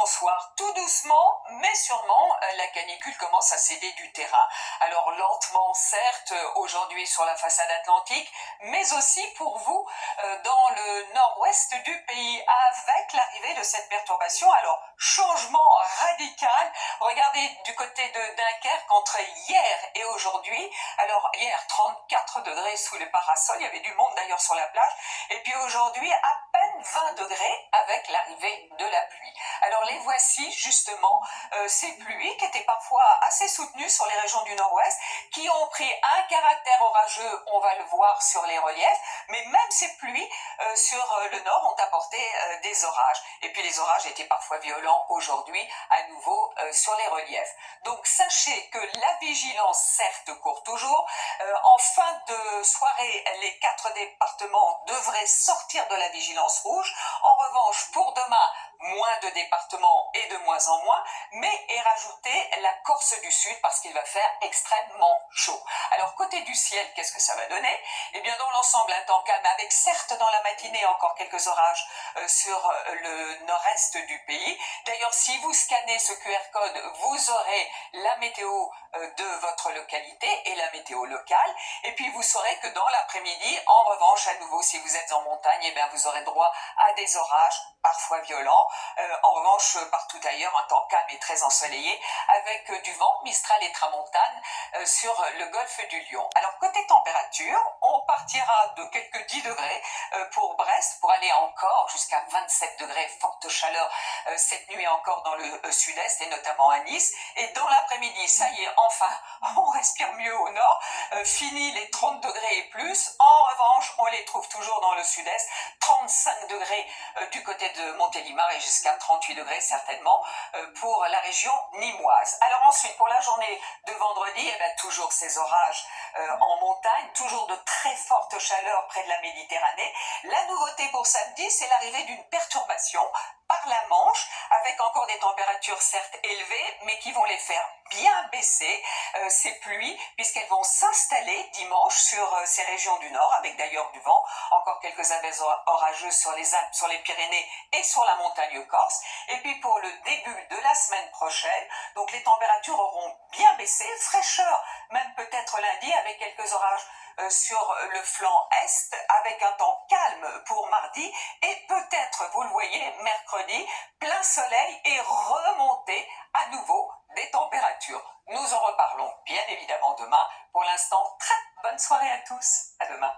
bonsoir. Tout doucement, mais sûrement, la canicule commence à céder du terrain. Alors lentement, certes, aujourd'hui sur la façade atlantique, mais aussi pour vous dans le nord-ouest du pays, avec l'arrivée de cette perturbation. Alors, changement radical. Regardez du côté de Dunkerque entre hier et aujourd'hui. Alors, hier, 34 degrés sous les parasols. Il y avait du monde d'ailleurs sur la plage. Et puis aujourd'hui, à peine 20 degrés avec l'arrivée de la pluie. Alors les voici justement ces pluies qui étaient parfois assez soutenues sur les régions du nord-ouest, qui ont pris un caractère orageux, on va le voir sur les reliefs, mais même ces pluies sur le nord ont apporté des orages. Et puis les orages étaient parfois violents aujourd'hui à nouveau sur les reliefs. Donc sachez que la vigilance certes court toujours. En fin de soirée, les 4 départements devraient sortir de la vigilance rouge. En revanche, pour demain, moins de départements et de moins en moins, mais est rajouté la Corse du Sud parce qu'il va faire extrêmement chaud. Alors côté du ciel, qu'est-ce que ça va donner? Eh bien dans l'ensemble, un temps calme avec certes dans la matinée encore quelques orages sur le nord-est du pays. D'ailleurs, si vous scannez ce QR code, vous aurez la météo de votre localité et la météo locale. Et puis vous saurez que dans l'après-midi, en revanche, à nouveau, si vous êtes en montagne, eh bien vous aurez droit à des orages parfois violents. En revanche, partout ailleurs, un temps calme et très ensoleillé, avec du vent, Mistral et Tramontane sur le golfe du Lion. Alors, côté température, on partira de quelques 10 degrés pour Brest, pour aller encore jusqu'à 27 degrés, forte chaleur cette nuit encore dans le sud-est, et notamment à Nice. Et dans l'après-midi, ça y est, enfin, on respire mieux au nord, fini les 30 degrés et plus. En revanche, on les trouve toujours dans le sud-est, 35 degrés du côté de Montélimar et jusqu'à 38 degrés certainement pour la région nîmoise. Alors ensuite, pour la journée de vendredi, eh bien, toujours ces orages en montagne, toujours de très fortes chaleurs près de la Méditerranée. La nouveauté pour samedi, c'est l'arrivée d'une perturbation par la Manche, avec encore des températures certes élevées, mais qui vont les faire bien baisser, ces pluies, puisqu'elles vont s'installer dimanche sur ces régions du nord, avec d'ailleurs du vent, encore quelques averses orageuses sur les Alpes, sur les Pyrénées et sur la montagne corse. Et puis pour le début de la semaine prochaine, donc les températures auront bien baissé, fraîcheur même peut-être lundi, avec quelques orages sur le flanc est, avec un temps calme pour mardi, et peut-être, vous le voyez, mercredi, plein soleil et remontée à nouveau des températures. Nous en reparlons bien évidemment demain. Pour l'instant, très bonne soirée à tous. À demain.